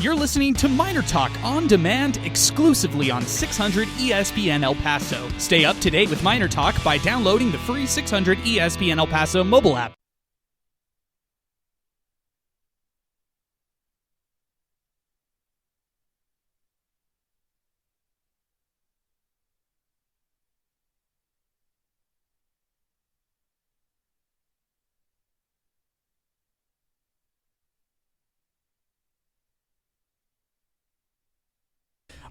You're listening to MinerTalk on demand exclusively on 600 ESPN El Paso. Stay up to date with MinerTalk by downloading the free 600 ESPN El Paso mobile app.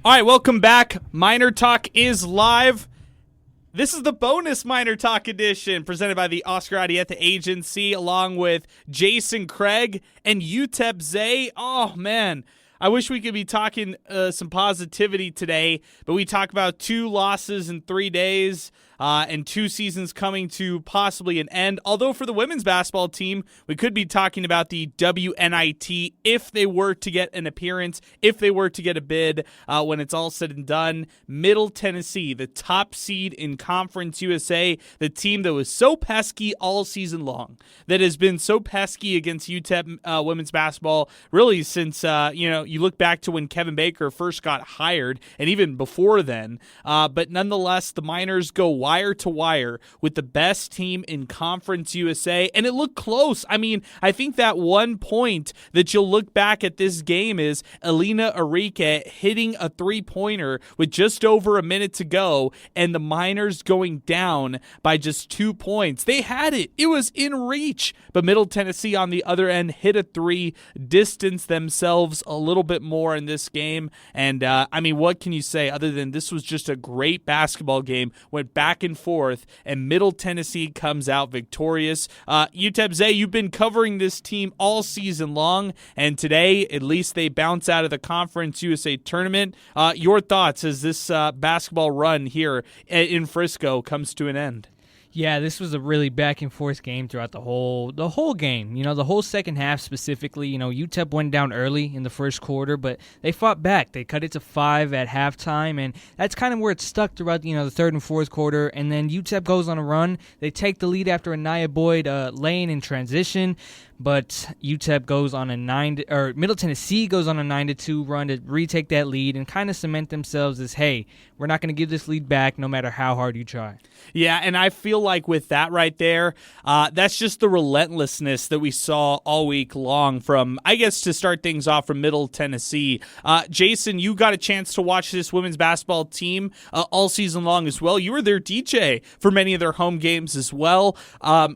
All right, welcome back. MinerTalk is live. This is the bonus MinerTalk edition presented by the Oscar Arieta Agency along with Jason Craig and UTEP Zay. Oh, man. I wish we could be talking some positivity today, but we talk about 2 losses in 3 days and 2 seasons coming to possibly an end. Although for the women's basketball team, we could be talking about the WNIT if they were to get an appearance, if they were to get a bid when it's all said and done. Middle Tennessee, the top seed in Conference USA, the team that was so pesky all season long, that has been so pesky against UTEP women's basketball really since, you look back to when Kevin Baker first got hired and even before then. But nonetheless, the Miners go wire to wire with the best team in Conference USA, and it looked close. I mean, I think that one point that you'll look back at this game is Elena Arique hitting a three-pointer with just over a minute to go, and the Miners going down by just 2 points. They had it. It was in reach, but Middle Tennessee on the other end hit a three, distanced themselves a little bit more in this game, and what can you say other than this was just a great basketball game, went back and forth, and Middle Tennessee comes out victorious. UTEP Zay, you've been covering this team all season long, and today, at least they bounce out of the Conference USA tournament. Your thoughts as this basketball run here in Frisco comes to an end? Yeah, this was a really back and forth game throughout the whole game. The whole second half specifically. UTEP went down early in the first quarter, but they fought back. They cut it to 5 at halftime, and that's kind of where it stuck throughout the third and fourth quarter. And then UTEP goes on a run. They take the lead after Anaya Boyd laying in transition. But UTEP goes on Middle Tennessee goes on a 9-2 run to retake that lead and kind of cement themselves as, hey, we're not going to give this lead back no matter how hard you try. Yeah, and I feel like with that right there, that's just the relentlessness that we saw all week long from, I guess, to start things off from Middle Tennessee. Jason, you got a chance to watch this women's basketball team all season long as well. You were their DJ for many of their home games as well.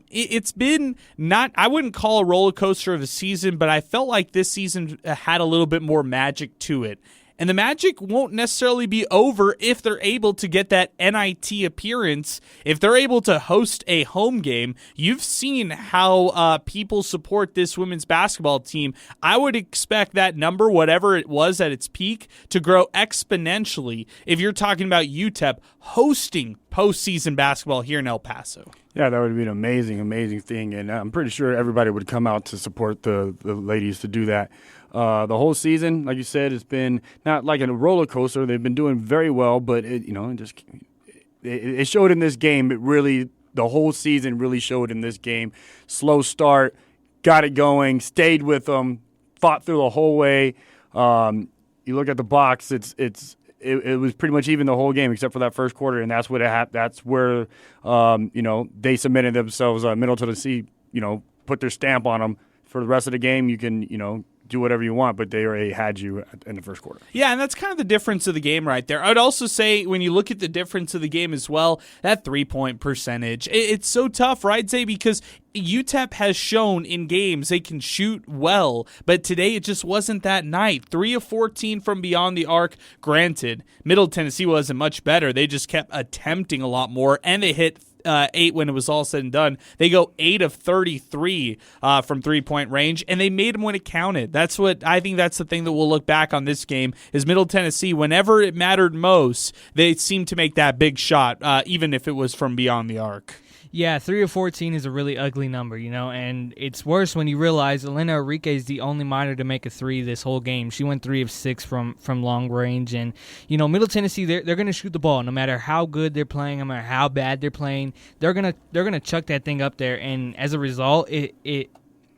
It's been I wouldn't call a roller coaster of a season, but I felt like this season had a little bit more magic to it. And the magic won't necessarily be over if they're able to get that NIT appearance. If they're able to host a home game, you've seen how people support this women's basketball team. I would expect that number, whatever it was at its peak, to grow exponentially if you're talking about UTEP hosting postseason basketball here in El Paso. Yeah, that would be an amazing thing, and I'm pretty sure everybody would come out to support the ladies to do that. The whole season, like you said, it's been not like a roller coaster. They've been doing very well, but it showed in this game. The whole season really showed in this game. Slow start, got it going, stayed with them, fought through the whole way. You look at the box; it was pretty much even the whole game except for that first quarter, and that's what that's where they submitted themselves. Middle Tennessee, put their stamp on them. For the rest of the game, you can do whatever you want, but they already had you in the first quarter. Yeah, and that's kind of the difference of the game right there. I'd also say when you look at the difference of the game as well, that 3-point percentage, it's so tough, right, Zay? Because UTEP has shown in games they can shoot well, but today it just wasn't that night. 3 of 14 from beyond the arc. Granted, Middle Tennessee wasn't much better. They just kept attempting a lot more, and they hit 8 when it was all said and done. They go 8 of 33 from 3-point range, and they made them when it counted. That's what I think. That's the thing that we'll look back on this game is Middle Tennessee. Whenever it mattered most, they seemed to make that big shot, even if it was from beyond the arc. Yeah, 3 of 14 is a really ugly number, and it's worse when you realize Elena Arique is the only Miner to make a 3 this whole game. She went 3 of 6 from long range, and Middle Tennessee they're going to shoot the ball no matter how good they're playing, no matter how bad they're playing. They're gonna chuck that thing up there, and as a result, the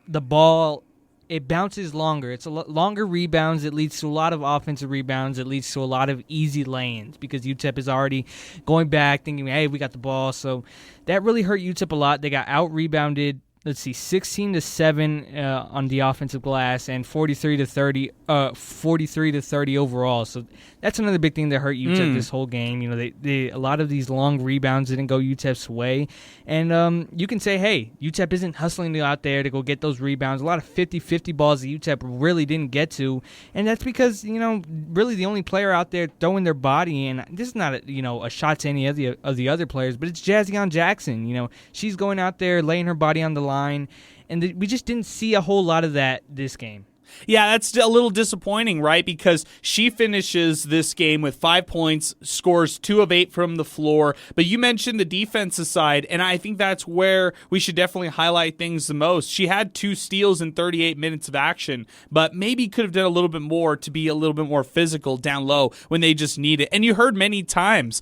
ball it bounces longer. It's longer rebounds. It leads to a lot of offensive rebounds. It leads to a lot of easy lay-ins because UTEP is already going back thinking, hey, we got the ball. So that really hurt UTEP a lot. They got out-rebounded, 16-7 on the offensive glass and 43-30 overall. So that's another big thing that hurt UTEP this whole game. You know, a lot of these long rebounds didn't go UTEP's way, and you can say, hey, UTEP isn't hustling out there to go get those rebounds. A lot of 50-50 balls that UTEP really didn't get to, and that's because really the only player out there throwing their body in. This is not a shot to any of the other players, but it's Jazzion Jackson. She's going out there laying her body on the line, and we just didn't see a whole lot of that this game. Yeah, that's a little disappointing, right? Because she finishes this game with 5 points, scores 2 of 8 from the floor. But you mentioned the defensive side, and I think that's where we should definitely highlight things the most. She had 2 steals in 38 minutes of action, but maybe could have done a little bit more to be a little bit more physical down low when they just need it. And you heard many times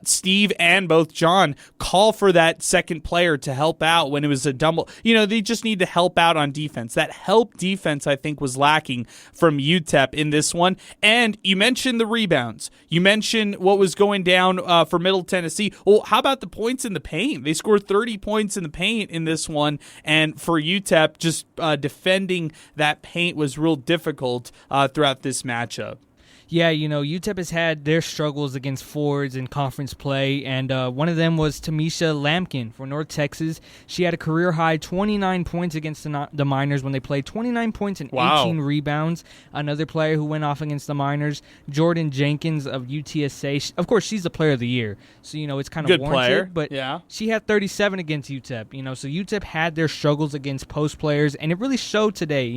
Steve and both John call for that second player to help out when it was a double. They just need to help out on defense. That help defense, I think, was lacking from UTEP in this one. And you mentioned the rebounds. You mentioned what was going down for Middle Tennessee. Well, how about the points in the paint? They scored 30 points in the paint in this one, and for UTEP, just defending that paint was real difficult throughout this matchup. Yeah, UTEP has had their struggles against forwards in conference play, and one of them was Tamisha Lampkin for North Texas. She had a career-high 29 points against the Miners when they played, 29 points and 18 rebounds. Another player who went off against the Miners, Jordan Jenkins of UTSA. Of course, she's the player of the year, so it's kind of good warranted. Player. But yeah. She had 37 against UTEP. So UTEP had their struggles against post players, and it really showed today,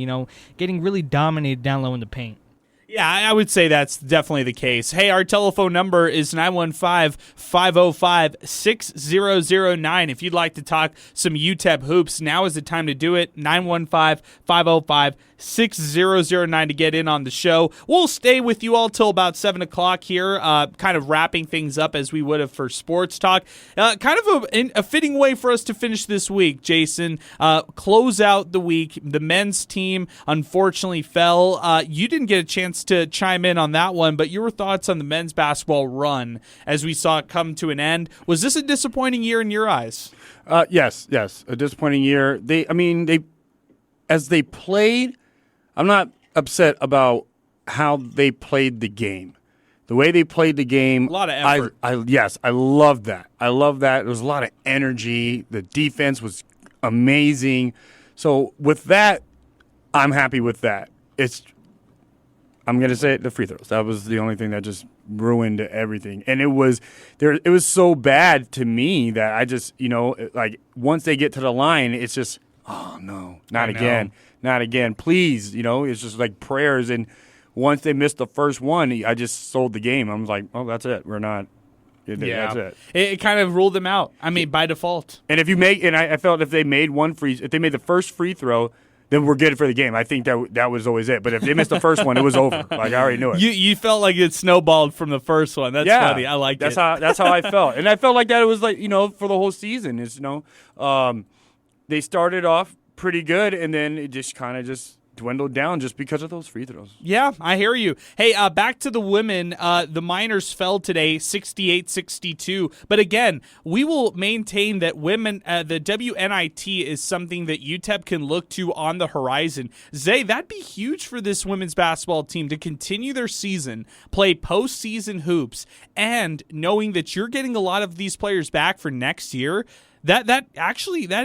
getting really dominated down low in the paint. Yeah, I would say that's definitely the case. Hey, our telephone number is 915-505-6009. If you'd like to talk some UTEP hoops, now is the time to do it. 915-505-6009 to get in on the show. We'll stay with you all till about 7 o'clock here, kind of wrapping things up as we would have for sports talk. Kind of a fitting way for us to finish this week, Jason. Close out the week. The men's team unfortunately fell. You didn't get a chance to chime in on that one, but your thoughts on the men's basketball run as we saw it come to an end. Was this a disappointing year in your eyes? Yes, a disappointing year. As they played, I'm not upset about how they played the game. The way they played the game, a lot of effort. I love that. I love that. There was a lot of energy. The defense was amazing. So with that, I'm happy with that. I'm going to say it, the free throws. That was the only thing that just ruined everything. And it was so bad to me that I just, like once they get to the line, it's just, oh no, not again. Please, it's just like prayers. And once they missed the first one, I just sold the game. I was like, oh, that's it. We're not. That's it. It kind of ruled them out. I mean, by default. And I felt if they made the first free throw, then we're good for the game. I think that was always it. But if they missed the first one, it was over. Like I already knew it. You felt like it snowballed from the first one. That's funny. I like it. That's how I felt, and I felt like that it was like for the whole season. They started off pretty good, and then it just kind of just dwindled down just because of those free throws. Yeah, I hear you. Hey, back to the women. The Miners fell today 68-62. But again, we will maintain that women, the WNIT is something that UTEP can look to on the horizon. Zay, that'd be huge for this women's basketball team to continue their season, play postseason hoops, and knowing that you're getting a lot of these players back for next year. That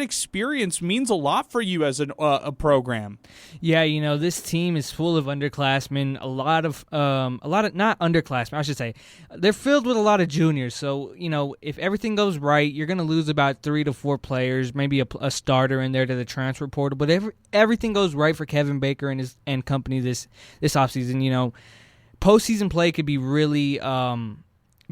experience means a lot for you as a program. Yeah, this team is full of underclassmen. A lot of not underclassmen, I should say. They're filled with a lot of juniors. So if everything goes right, you're going to lose about 3 to 4 players, maybe a starter in there to the transfer portal. But everything goes right for Kevin Baker and company this offseason. Postseason play could be really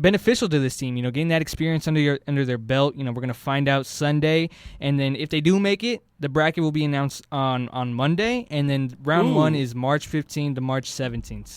beneficial to this team, getting that experience under their belt. We're going to find out Sunday, and then if they do make it, the bracket will be announced on Monday, and then round 1 is March 15th to March 17th.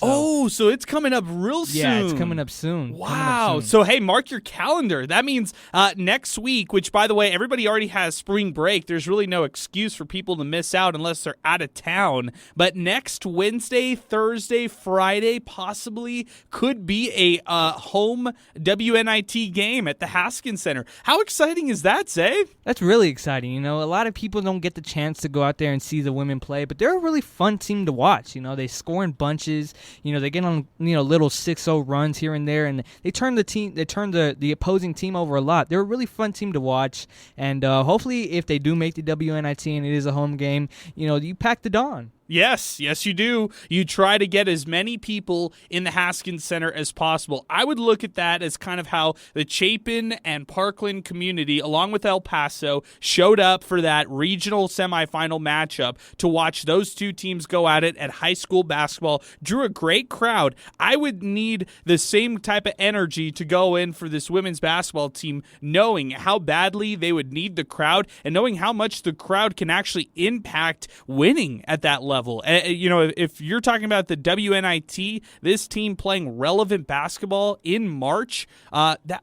So it's coming up real soon. Yeah, it's coming up soon. Wow. So, hey, mark your calendar. That means next week, which, by the way, everybody already has spring break. There's really no excuse for people to miss out unless they're out of town. But next Wednesday, Thursday, Friday, possibly could be a home WNIT game at the Haskins Center. How exciting is that, Zay? That's really exciting. You know, a lot of people don't get the chance to go out there and see the women play, but they're a really fun team to watch. You know, they score in bunches. You know, they get on little 6-0 runs here and there, and they turn the opposing team over a lot. They're a really fun team to watch, and hopefully, if they do make the WNIT and it is a home game, you pack the dawn. Yes, you do. You try to get as many people in the Haskins Center as possible. I would look at that as kind of how the Chapin and Parkland community, along with El Paso, showed up for that regional semifinal matchup to watch those two teams go at it at high school basketball. Drew a great crowd. I would need the same type of energy to go in for this women's basketball team, knowing how badly they would need the crowd and knowing how much the crowd can actually impact winning at that level. If you're talking about the WNIT, this team playing relevant basketball in March,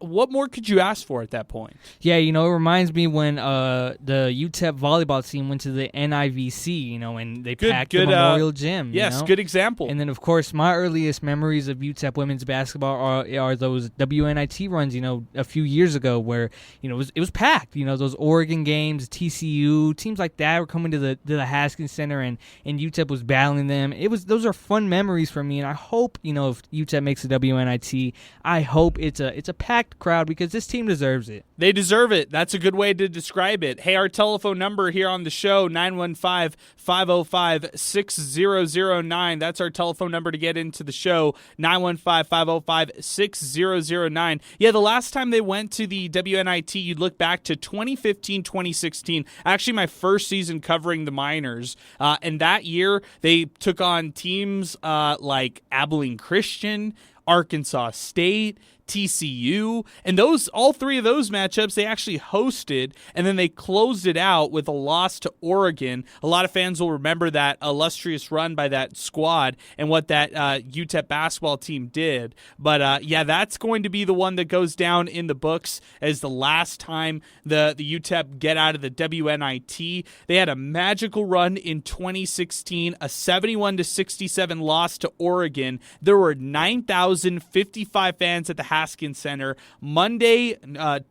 what more could you ask for at that point? Yeah, it reminds me when the UTEP volleyball team went to the NIVC, and they packed the Memorial Gym. Yes, good example. And then, of course, my earliest memories of UTEP women's basketball are those WNIT runs, a few years ago where, it was packed. Those Oregon games, TCU, teams like that were coming to the Haskins Center, and UTEP was battling them. Those are fun memories for me, and I hope if UTEP makes the WNIT, I hope it's a packed crowd because this team deserves it. They deserve it. That's a good way to describe it. Hey, our telephone number here on the show, 915-505-6009. That's our telephone number to get into the show, 915-505-6009. Yeah, the last time they went to the WNIT, you'd look back to 2015, 2016. Actually, my first season covering the Miners, and that year they took on teams like Abilene Christian, Arkansas State, TCU, and all three of those matchups they actually hosted, and then they closed it out with a loss to Oregon. A lot of fans will remember that illustrious run by that squad and what that UTEP basketball team did. But that's going to be the one that goes down in the books as the last time the UTEP get out of the WNIT. They had a magical run in 2016, a 71-67 loss to Oregon. There were 9,055 fans at the Haskins Center Monday,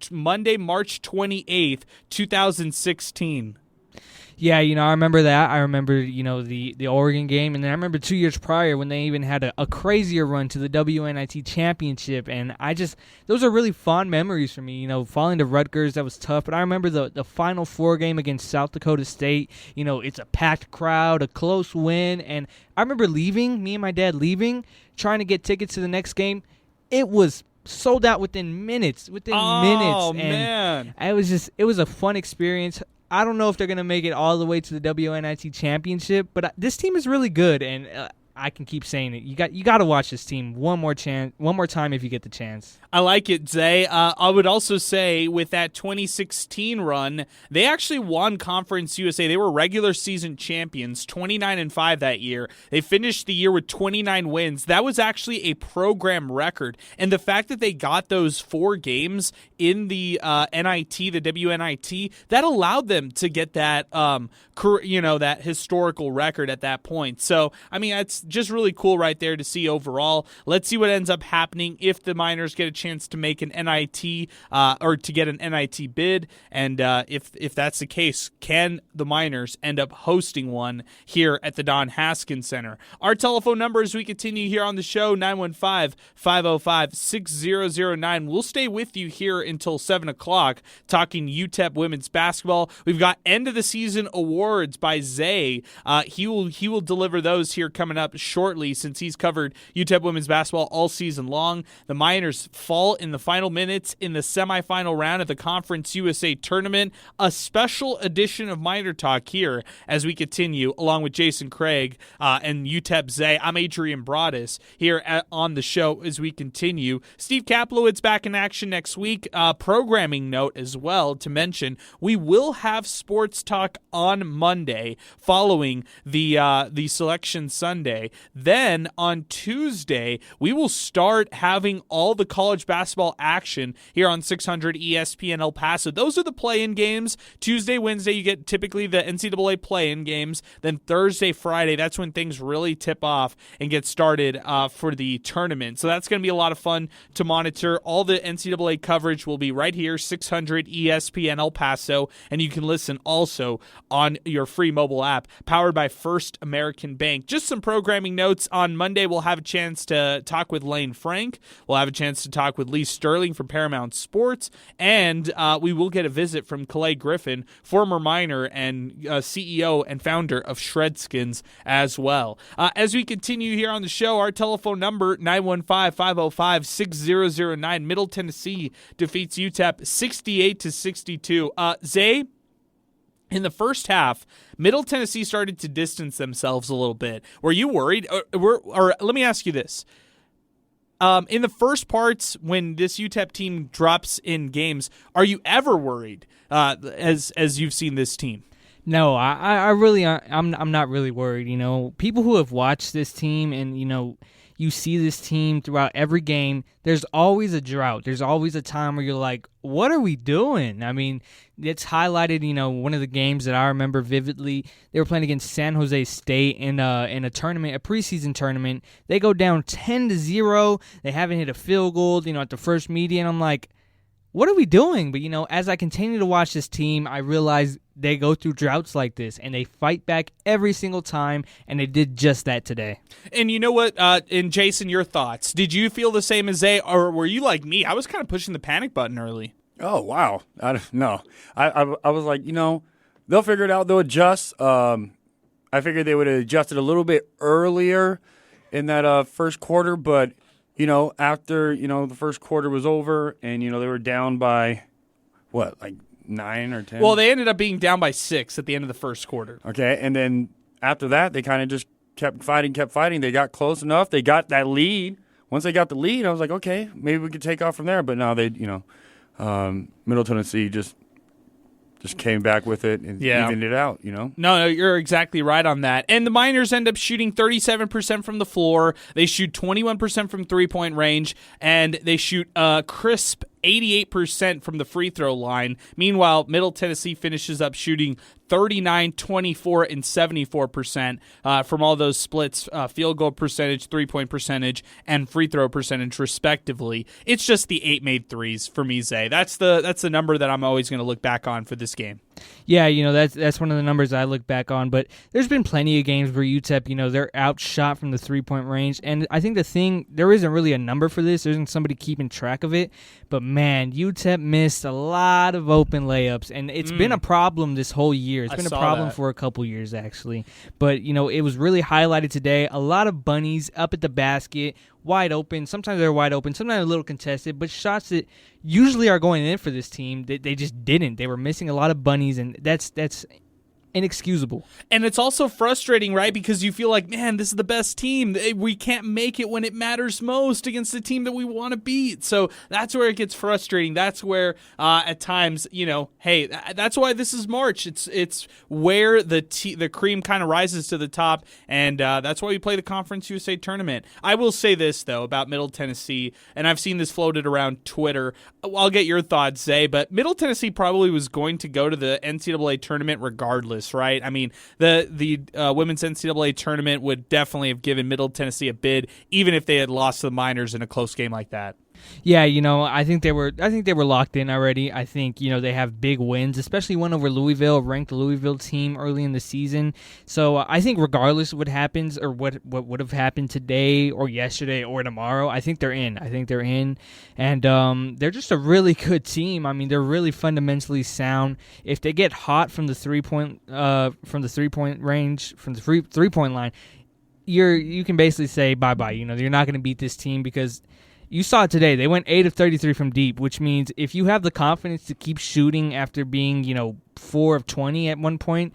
March 28th, 2016. Yeah, I remember that. I remember, the Oregon game, and then I remember 2 years prior when they even had a crazier run to the WNIT championship, and those are really fond memories for me. Falling to Rutgers, that was tough, but I remember the Final Four game against South Dakota State. It's a packed crowd, a close win, and I remember me and my dad leaving, trying to get tickets to the next game. It was sold out within minutes. Oh, man. It was a fun experience. I don't know if they're going to make it all the way to the WNIT championship, but this team is really good, and I can keep saying it. You got to watch this team one more time if you get the chance. I like it, Zay. I would also say with that 2016 run, they actually won Conference USA. They were regular season champions, 29-5 that year. They finished the year with 29 wins. That was actually a program record. And the fact that they got those 4 games in the NIT, the WNIT, that allowed them to get that, that historical record at that point. So, it's just really cool right there to see overall. Let's see what ends up happening if the Miners get a chance to make an NIT or to get an NIT bid, and if that's the case, can the Miners end up hosting one here at the Don Haskins Center? Our telephone number as we continue here on the show, 915-505-6009. We'll stay with you here until 7 o'clock talking UTEP women's basketball. We've got end of the season awards by Zay. He will deliver those here coming up shortly since he's covered UTEP women's basketball all season long. The Miners fall in the final minutes in the semifinal round of the Conference USA tournament. A special edition of Miner Talk here as we continue, along with Jason Craig and UTEP Zay. I'm Adrian Broadus here on the show as we continue. Steve Kaplowitz back in action next week. Programming note as well to mention, we will have sports talk on Monday following the Selection Sunday. Then on Tuesday, we will start having all the college basketball action here on 600 ESPN El Paso. Those are the play-in games. Tuesday, Wednesday, you get typically the NCAA play-in games. Then Thursday, Friday, that's when things really tip off and get started for the tournament. So that's going to be a lot of fun to monitor. All the NCAA coverage will be right here, 600 ESPN El Paso, and you can listen also on your free mobile app powered by First American Bank. Just some programming notes. On Monday, we'll have a chance to talk with Lane Frank. We'll have a chance to talk with Lee Sterling from Paramount Sports, and we will get a visit from Calais Griffin, former Miner and CEO and founder of Shredskins as well. As we continue here on the show, our telephone number, 915-505-6009. Middle Tennessee defeats UTEP 68-62. Zay, in the first half, Middle Tennessee started to distance themselves a little bit. Were you worried? Or let me ask you this. In the first parts, when this UTEP team drops in games, are you ever worried as you've seen this team? No, I'm not really worried. You know, people who have watched this team and, you know, you see this team throughout every game, there's always a drought. There's always a time where you're like, what are we doing? I mean, it's highlighted, you know, one of the games that I remember vividly. They were playing against San Jose State in a tournament, a preseason tournament. They go down 10-0. They haven't hit a field goal, you know, at the first media, and I'm like, what are we doing? But, you know, as I continue to watch this team, I realize they go through droughts like this, and they fight back every single time, and they did just that today. And you know what, and Jason, your thoughts. Did you feel the same as they, or were you like me? I was kind of pushing the panic button early. Oh, wow. No. I was like, you know, they'll figure it out. They'll adjust. I figured they would have adjusted a little bit earlier in that first quarter, but you know, after, you know, the first quarter was over and, you know, they were down by, what, like 9 or 10? Well, they ended up being down by 6 at the end of the first quarter. Okay, and then after that, they kind of just kept fighting. They got close enough. They got that lead. Once they got the lead, I was like, okay, maybe we could take off from there. But now they, you know, Middle Tennessee just came back with it and evened it out, you know? No, you're exactly right on that. And the Miners end up shooting 37% from the floor. They shoot 21% from three-point range, and they shoot crisp 88% from the free throw line. Meanwhile, Middle Tennessee finishes up shooting 39, 24, and 74% from all those splits, field goal percentage, three-point percentage, and free throw percentage, respectively. It's just the 8 made threes for me, Zay. That's the number that I'm always going to look back on for this game. Yeah, you know, that's one of the numbers I look back on, but there's been plenty of games where UTEP, you know, they're outshot from the three-point range, and I think there isn't really a number for this. There isn't somebody keeping track of it, but man, UTEP missed a lot of open layups, and it's been a problem this whole year. It's been a problem for a couple years, actually, but, you know, it was really highlighted today. A lot of bunnies up at the basket, wide open. Sometimes they're wide open, sometimes a little contested, but shots that usually are going in for this team, they just didn't. They were missing a lot of bunnies, and that's inexcusable. And it's also frustrating, right? Because you feel like, man, this is the best team. We can't make it when it matters most against the team that we want to beat. So that's where it gets frustrating. That's where at times, you know, hey, that's why this is March. It's where the cream kind of rises to the top, and that's why we play the Conference USA tournament. I will say this, though, about Middle Tennessee, and I've seen this floated around Twitter. I'll get your thoughts, Zay, but Middle Tennessee probably was going to go to the NCAA tournament regardless, right? I mean, the women's NCAA tournament would definitely have given Middle Tennessee a bid, even if they had lost to the Miners in a close game like that. Yeah, you know, I think they were locked in already. I think, you know, they have big wins, especially one over Louisville, ranked Louisville team early in the season. So I think regardless of what happens or what would have happened today or yesterday or tomorrow, I think they're in. And they're just a really good team. I mean, they're really fundamentally sound. If they get hot from the 3-point range, from the 3-point line, you can basically say bye-bye. You know, you're not going to beat this team because you saw it today. They went 8 of 33 from deep, which means if you have the confidence to keep shooting after being, 4 of 20 at one point,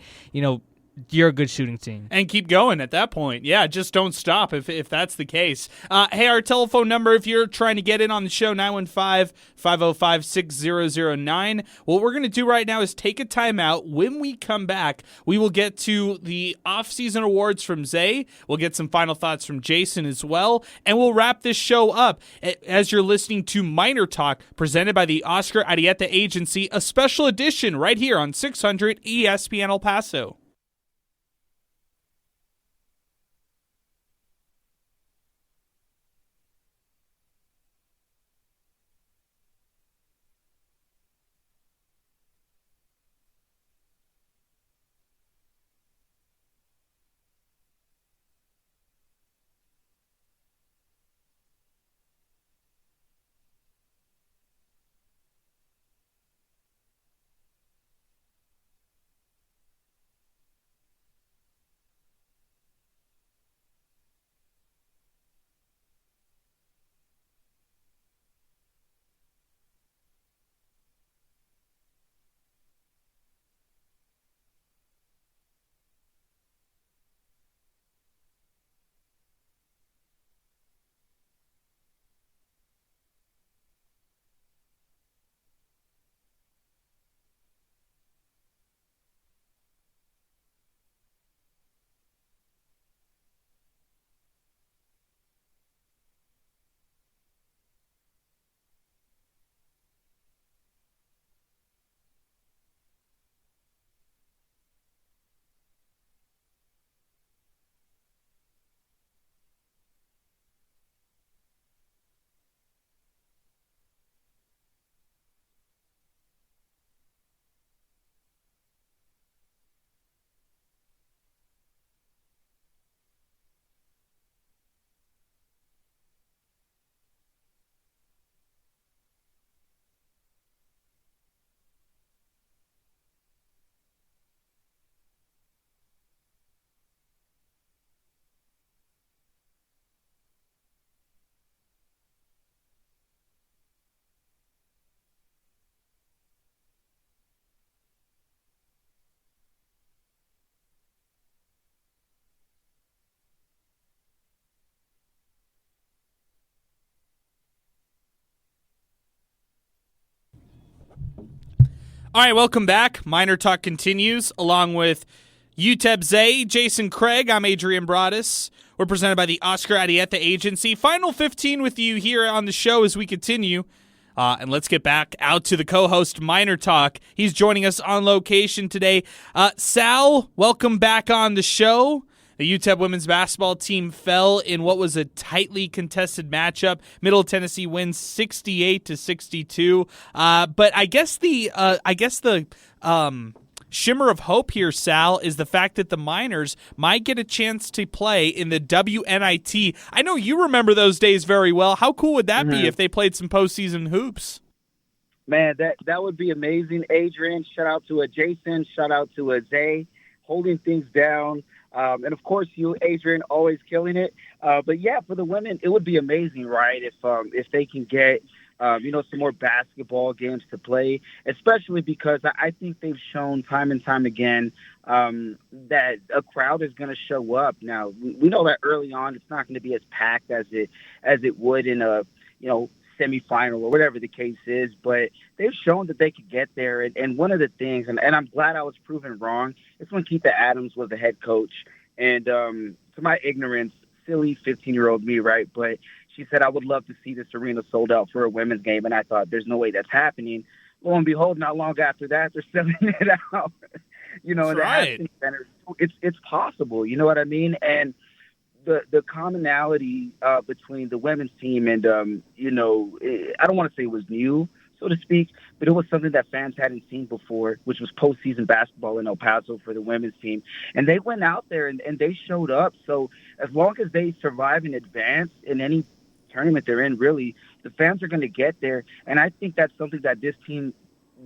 you're a good shooting team. And keep going at that point. Yeah, just don't stop if that's the case. Hey, our telephone number, if you're trying to get in on the show, 915-505-6009. What we're going to do right now is take a timeout. When we come back, we will get to the off-season awards from Zay. We'll get some final thoughts from Jason as well. And we'll wrap this show up as you're listening to Miner Talk, presented by the Oscar Arieta Agency, a special edition right here on 600 ESPN El Paso. All right, welcome back. Miner Talk continues along with UTEP Zay, Jason Craig. I'm Adrian Broadus. We're presented by the Oscar Arieta Agency. Final 15 with you here on the show as we continue. And let's get back out to the co-host, Miner Talk. He's joining us on location today. Sal, welcome back on the show. The UTEP women's basketball team fell in what was a tightly contested matchup. Middle Tennessee wins 68-62. But I guess the shimmer of hope here, Sal, is the fact that the Miners might get a chance to play in the WNIT. I know you remember those days very well. How cool would that be if they played some postseason hoops? Man, that would be amazing. Adrian, shout out to Jason, shout out to Zay, holding things down. And of course, you, Adrian, always killing it. But yeah, for the women, it would be amazing, right? If they can get, some more basketball games to play, especially because I think they've shown time and time again that a crowd is going to show up. Now, we know that early on, it's not going to be as packed as it would in a, semifinal or whatever the case is, but they've shown that they could get there. And one of the things, and I'm glad I was proven wrong, is when Keitha Adams was the head coach. And to my ignorance, silly 15-year-old me, right? But she said, I would love to see this arena sold out for a women's game. And I thought, there's no way that's happening. Lo and behold, not long after that, they're selling it out. In the Haskins Center. It's possible. You know what I mean? And the commonality between the women's team and, I don't want to say it was new, so to speak, but it was something that fans hadn't seen before, which was postseason basketball in El Paso for the women's team. And they went out there and they showed up. So as long as they survive and advance in any tournament they're in, really, the fans are going to get there. And I think that's something that this team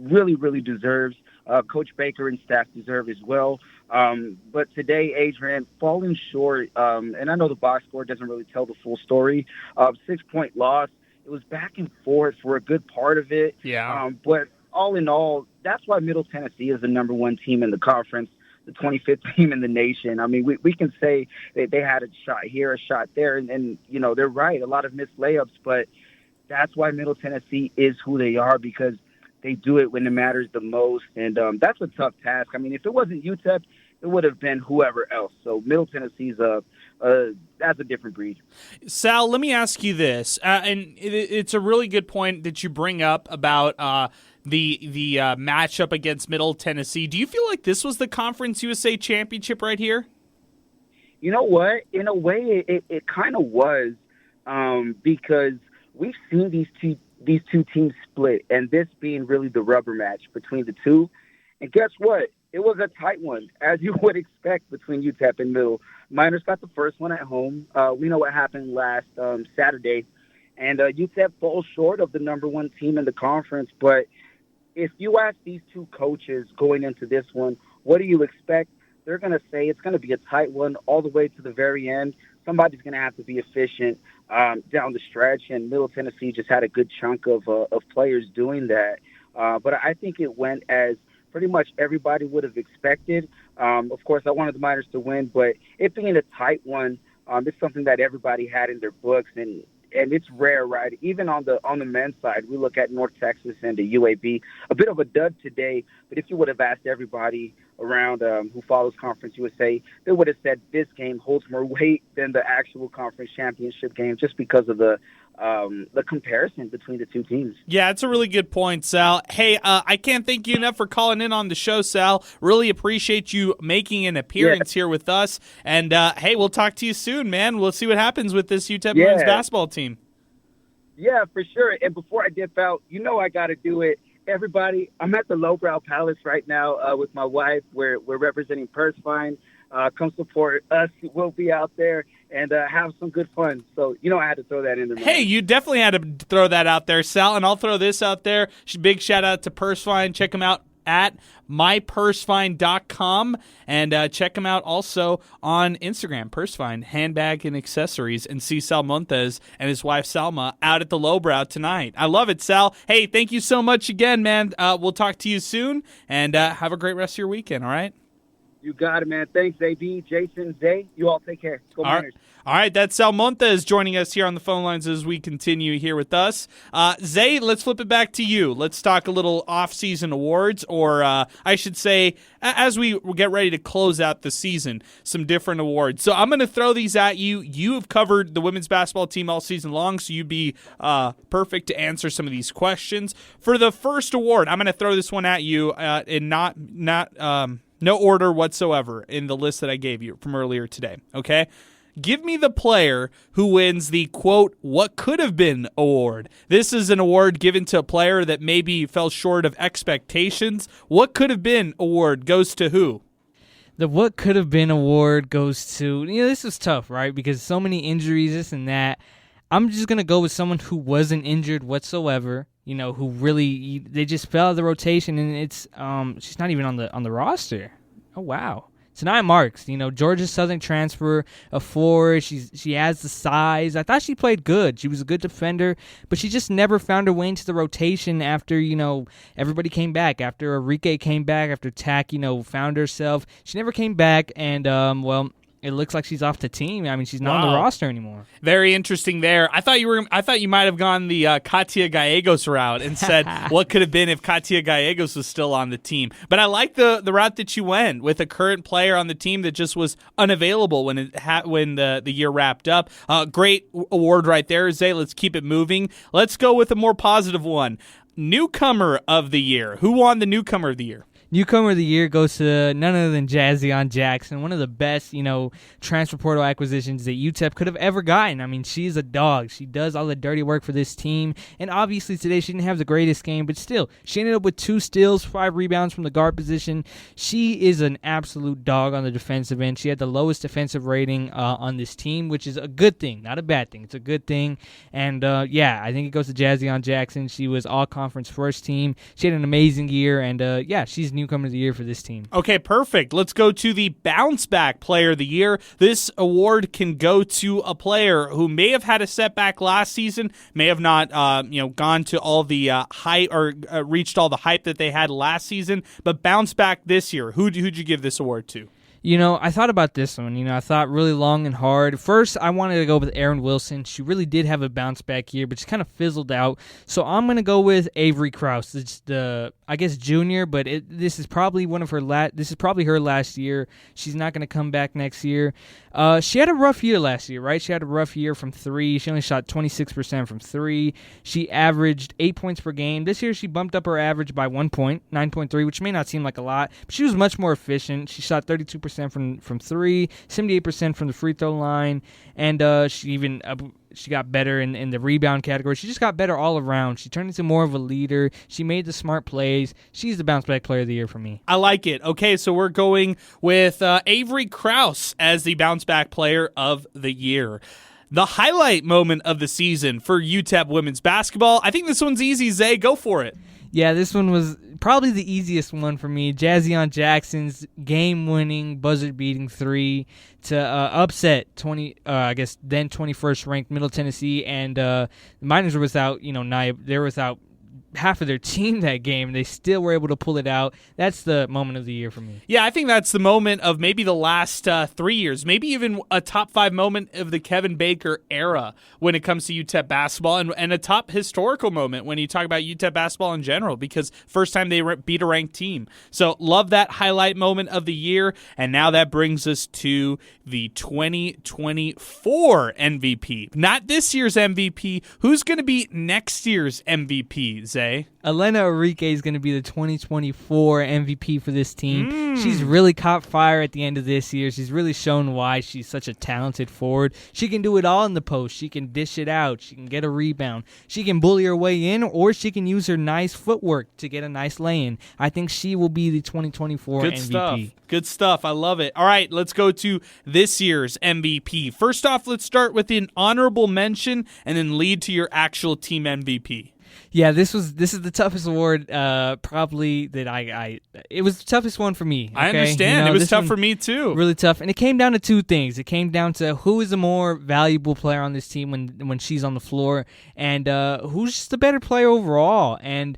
really, really deserves. Coach Baker and staff deserve as well. But today, Adrian, falling short, and I know the box score doesn't really tell the full story. 6-point loss. It was back and forth for a good part of it. Yeah. But all in all, that's why Middle Tennessee is the number one team in the conference, the 25th team in the nation. I mean, we can say that they had a shot here, a shot there, and they're right, a lot of missed layups, but that's why Middle Tennessee is who they are, because they do it when it matters the most, and that's a tough task. I mean, if it wasn't UTEP, it would have been whoever else. So Middle Tennessee's that's a different breed. Sal, let me ask you this, and it's a really good point that you bring up about the matchup against Middle Tennessee. Do you feel like this was the Conference USA Championship right here? You know what? In a way, it kind of was, because we've seen these two teams split, and this being really the rubber match between the two. And guess what? It was a tight one, as you would expect between UTEP and Middle. Miners got the first one at home. We know what happened last Saturday, and UTEP falls short of the number one team in the conference. But if you ask these two coaches going into this one, what do you expect? They're going to say it's going to be a tight one all the way to the very end. Somebody's going to have to be efficient down the stretch, and Middle Tennessee just had a good chunk of players doing that. But I think it went as pretty much everybody would have expected. Of course, I wanted the Miners to win, but it being a tight one, it's something that everybody had in their books, and it's rare, right? Even on the men's side, we look at North Texas and the UAB, a bit of a dud today. But if you would have asked everybody around who follows Conference USA, they would have said this game holds more weight than the actual conference championship game, just because of the comparison between the two teams. Yeah, it's a really good point, Sal. Hey, I can't thank you enough for calling in on the show, Sal. Really appreciate you making an appearance here with us. And, hey, we'll talk to you soon, man. We'll see what happens with this UTEP men's basketball team. Yeah, for sure. And before I dip out, I got to do it. Everybody, I'm at the Lowbrow Palace right now with my wife. We're representing Purse-Fine. Come support us. We'll be out there and have some good fun. So, I had to throw that in there. Hey, you definitely had to throw that out there, Sal, and I'll throw this out there. Big shout-out to Purse-Fine. Check them out at mypursefine.com, and check them out also on Instagram, Pursefine, handbag and accessories, and see Sal Montes and his wife Salma out at the Lowbrow tonight. I love it, Sal. Hey, thank you so much again, man. We'll talk to you soon, and have a great rest of your weekend, all right? You got it, man. Thanks, AB, Jason, Zay. You all take care. Go Miners. All right, that's Sal Montes joining us here on the phone lines as we continue here with us. Zay, let's flip it back to you. Let's talk a little off-season awards, or I should say, as we get ready to close out the season, some different awards. So I'm going to throw these at you. You have covered the women's basketball team all season long, so you'd be perfect to answer some of these questions. For the first award, I'm going to throw this one at you in no order whatsoever in the list that I gave you from earlier today, okay? Give me the player who wins the, quote, what could have been award. This is an award given to a player that maybe fell short of expectations. What could have been award goes to who? The what could have been award goes to, this is tough, right? Because so many injuries, this and that. I'm just going to go with someone who wasn't injured whatsoever, who really, they just fell out of the rotation, and it's, she's not even on the roster. Oh, wow. Tonight Marks, Georgia Southern transfer, a forward. She has the size. I thought she played good. She was a good defender, but she just never found her way into the rotation after, everybody came back. After Enrique came back, after Tack, found herself. She never came back, and, it looks like she's off the team. I mean, she's not on the roster anymore. Very interesting there. I thought you might have gone the Katia Gallegos route and said what could have been if Katia Gallegos was still on the team. But I like the route that you went with a current player on the team that just was unavailable when the year wrapped up. Great award right there, Zay. Let's keep it moving. Let's go with a more positive one. Newcomer of the year. Who won the Newcomer of the year? Newcomer of the year goes to none other than Jazzion Jackson, one of the best, transfer portal acquisitions that UTEP could have ever gotten. I mean, she's a dog. She does all the dirty work for this team. And obviously today she didn't have the greatest game, but still, she ended up with 2 steals, 5 rebounds from the guard position. She is an absolute dog on the defensive end. She had the lowest defensive rating on this team, which is a good thing, not a bad thing. It's a good thing. And, I think it goes to Jazzion Jackson. She was all-conference first team. She had an amazing year, and, she's newcomer of the year for this team. Okay, perfect. Let's go to the bounce back player of the year. This award can go to a player who may have had a setback last season, may have not, gone to all the hype or reached all the hype that they had last season, but bounce back this year. Who'd you give this award to? I thought about this one. I thought really long and hard. First, I wanted to go with Erin Wilson. She really did have a bounce back year, but she kind of fizzled out. So I'm going to go with Avery Krause. It's junior, but this is probably this is probably her last year. She's not going to come back next year. She had a rough year last year, right? She had a rough year from 3. She only shot 26% from 3. She averaged 8 points per game. This year, she bumped up her average by 1 point, 9.3, which may not seem like a lot, but she was much more efficient. She shot 32% from 3, 78% from the free throw line, and she got better in the rebound category. She just got better all around. She turned into more of a leader. She made the smart plays. She's the bounce back player of the year for me. I like it. Okay, so we're going with Avery Krause as the bounce back player of the year. The highlight moment of the season for UTEP women's basketball. I think this one's easy, Zay. Go for it. Yeah, this one was probably the easiest one for me. Jazzion Jackson's game-winning, buzzer-beating 3 to upset then 21st ranked Middle Tennessee, and the Miners were without they were without half of their team that game. They still were able to pull it out. That's the moment of the year for me. Yeah, I think that's the moment of maybe the last 3 years, maybe even a top 5 moment of the Kevin Baker era when it comes to UTEP basketball, and a top historical moment when you talk about UTEP basketball in general, because first time they beat a ranked team. So love that highlight moment of the year, and now that brings us to the 2024 MVP. Not this year's MVP. Who's going to be next year's MVP, Zay? Elena Enrique is going to be the 2024 MVP for this team. She's really caught fire at the end of this year. She's really shown why she's such a talented forward. She can do it all in the post. She can dish it out. She can get a rebound. She can bully her way in, or she can use her nice footwork to get a nice lay-in. I think she will be the 2024 MVP. Good stuff. I love it. All right, let's go to this year's MVP. First off, let's start with an honorable mention and then lead to your actual team MVP. Yeah, this is the toughest award probably that it was the toughest one for me. Okay? I understand. It was tough for me too. Really tough. And it came down to two things. It came down to who is the more valuable player on this team when she's on the floor, and who's just the better player overall. And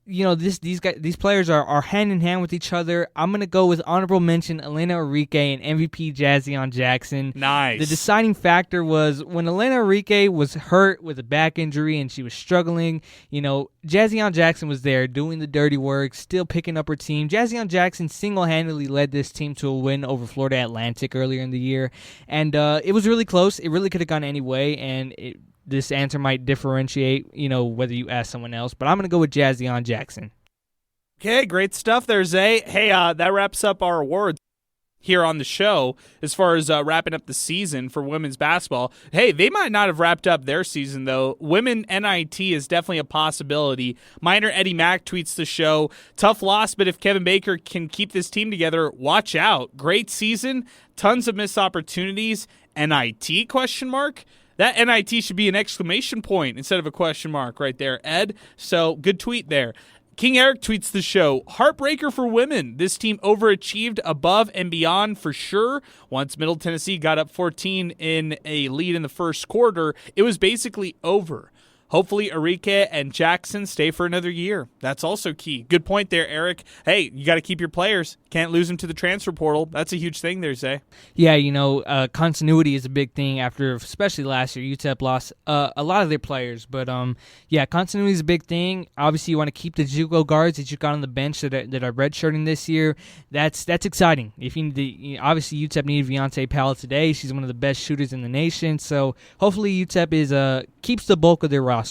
these players are hand in hand with each other. I'm gonna go with honorable mention Elena Enrique and MVP Jazzion Jackson. Nice. The deciding factor was when Elena Enrique was hurt with a back injury and she was struggling. Jazzion Jackson was there doing the dirty work, still picking up her team. Jazzion Jackson single-handedly led this team to a win over Florida Atlantic earlier in the year, and it was really close. It really could have gone any way, and this answer might differentiate, whether you ask someone else, but I'm going to go with Jazzion Jackson. Okay, great stuff there, Zay. Hey, that wraps up our awards here on the show as far as wrapping up the season for women's basketball. Hey, they might not have wrapped up their season, though. Women NIT is definitely a possibility. Miner Eddie Mack tweets the show, tough loss, but if Kevin Baker can keep this team together, watch out. Great season, tons of missed opportunities. NIT, question mark? That NIT should be an exclamation point instead of a question mark right there, Ed. So good tweet there. King Eric tweets the show, heartbreaker for women. This team overachieved above and beyond for sure. Once Middle Tennessee got up 14 in a lead in the first quarter, it was basically over. Hopefully, Enrique and Jackson stay for another year. That's also key. Good point there, Eric. Hey, you got to keep your players. Can't lose them to the transfer portal. That's a huge thing there, Zay. Yeah, continuity is a big thing after, especially last year, UTEP lost a lot of their players. But, continuity is a big thing. Obviously, you want to keep the JUCO guards that you got on the bench that are redshirting this year. That's exciting. Obviously, UTEP needed Viante Powell today. She's one of the best shooters in the nation. So, hopefully, UTEP keeps the bulk of their roster.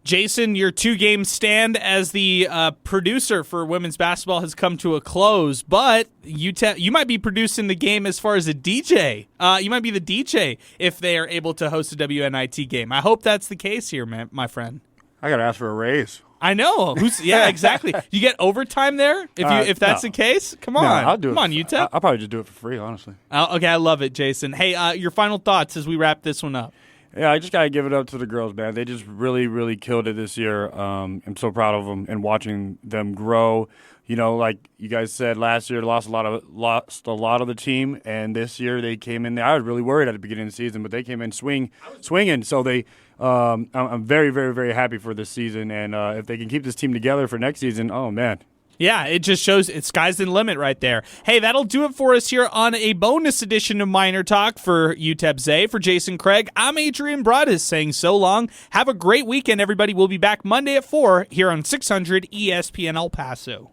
Jason, your 2-game stand as the producer for women's basketball has come to a close, but you might be producing the game as far as a DJ. You might be the DJ if they are able to host a WNIT game. I hope that's the case here, my friend. I got to ask for a raise. I know. Yeah, exactly. You get overtime there if that's the case? Come on. No, I'll do it. Come on, UTEP. I'll probably just do it for free, honestly. Okay, I love it, Jason. Hey, your final thoughts as we wrap this one up. Yeah, I just got to give it up to the girls, man. They just really, really killed it this year. I'm so proud of them and watching them grow. You know, like you guys said, last year lost a lot of the team, and this year they came in there. I was really worried at the beginning of the season, but they came in swinging. So I'm very, very, very happy for this season, and if they can keep this team together for next season, oh man. Yeah, it just shows it's sky's the limit right there. Hey, that'll do it for us here on a bonus edition of Miner Talk for UTEP Zay. For Jason Craig, I'm Adrian Broadus saying so long. Have a great weekend, everybody. We'll be back Monday at 4 here on 600 ESPN El Paso.